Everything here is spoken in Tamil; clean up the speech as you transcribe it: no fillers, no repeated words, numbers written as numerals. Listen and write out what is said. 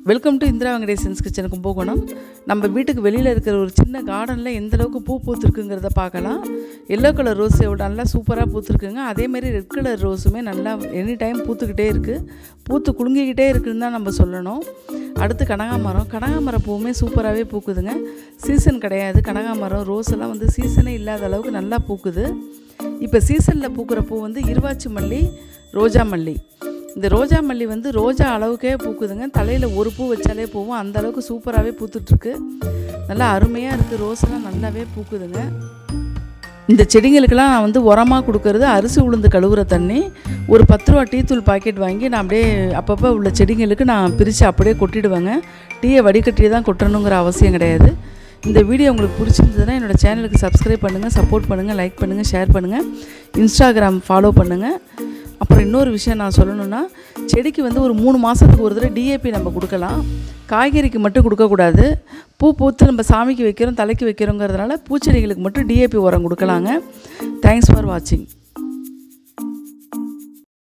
Welcome to Indira Venkatesan's kitchen Kumbakonam. நம்ம வீட்டுக்கு வெளியில் இருக்கிற ஒரு சின்ன கார்டனில் எந்தளவுக்கு பூ பூத்துருக்குங்கிறத பார்க்கலாம். எல்லோ கலர் ரோஸ் நல்லா சூப்பராக பூத்துருக்குங்க. அதேமாதிரி ரெட் கலர் ரோஸுமே நல்லா எனி டைம் பூத்துக்கிட்டே இருக்குது. பூத்து குலுங்கிக்கிட்டே இருக்குதுன்னு தான் நம்ம சொல்லணும். அடுத்து கனகாமரம் பூவுமே சூப்பராகவே பூக்குதுங்க. சீசன் கிடையாது. கனகாமரம் ரோஸ் எல்லாம் சீசனே இல்லாத அளவுக்கு நல்லா பூக்குது. இப்போ சீசனில் பூக்கிற பூ இருவாச்சி மல்லி, ரோஜா மல்லி. இந்த ரோஜா மல்லி ரோஜா அளவுக்கே பூக்குதுங்க. தலையில் ஒரு பூ வச்சாலே போகும், அந்த அளவுக்கு சூப்பராகவே பூத்துட்ருக்கு. நல்லா அருமையாக இருக்குது. ரோஸெல்லாம் நல்லாவே பூக்குதுங்க. இந்த செடிங்களுக்கெல்லாம் நான் உரமாக கொடுக்கறது அரிசி உளுந்து கழுவுற தண்ணி. ஒரு 10 ரூபா டீ தூள் பாக்கெட் வாங்கி நான் அப்படியே அப்பப்போ உள்ள செடிங்களுக்கு நான் பிரித்து அப்படியே கொட்டிடுவேங்க. டீயை வடிகட்டி தான் கொட்டணுங்கிற அவசியம் கிடையாது. இந்த வீடியோ உங்களுக்கு பிடிச்சிருந்ததுன்னா என்னோடய சேனலுக்கு சப்ஸ்கிரைப் பண்ணுங்கள், சப்போர்ட் பண்ணுங்கள், லைக் பண்ணுங்கள், ஷேர் பண்ணுங்கள், இன்ஸ்டாகிராம் ஃபாலோ பண்ணுங்கள். அப்புறம் இன்னொரு விஷயம் நான் சொல்லணுன்னா, செடிக்கு ஒரு 3 மாதத்துக்கு ஒரு தடவை டிஏபி நம்ம கொடுக்கலாம். காய்கறிக்கு மட்டும் கொடுக்கக்கூடாது. பூத்து நம்ம சாமிக்கு வைக்கிறோம், தலைக்கு வைக்கிறோங்கிறதுனால பூச்செடிகளுக்கு மட்டும் டிஏபி உரம் கொடுக்கலாங்க. தேங்க்ஸ் ஃபார் வாட்சிங்.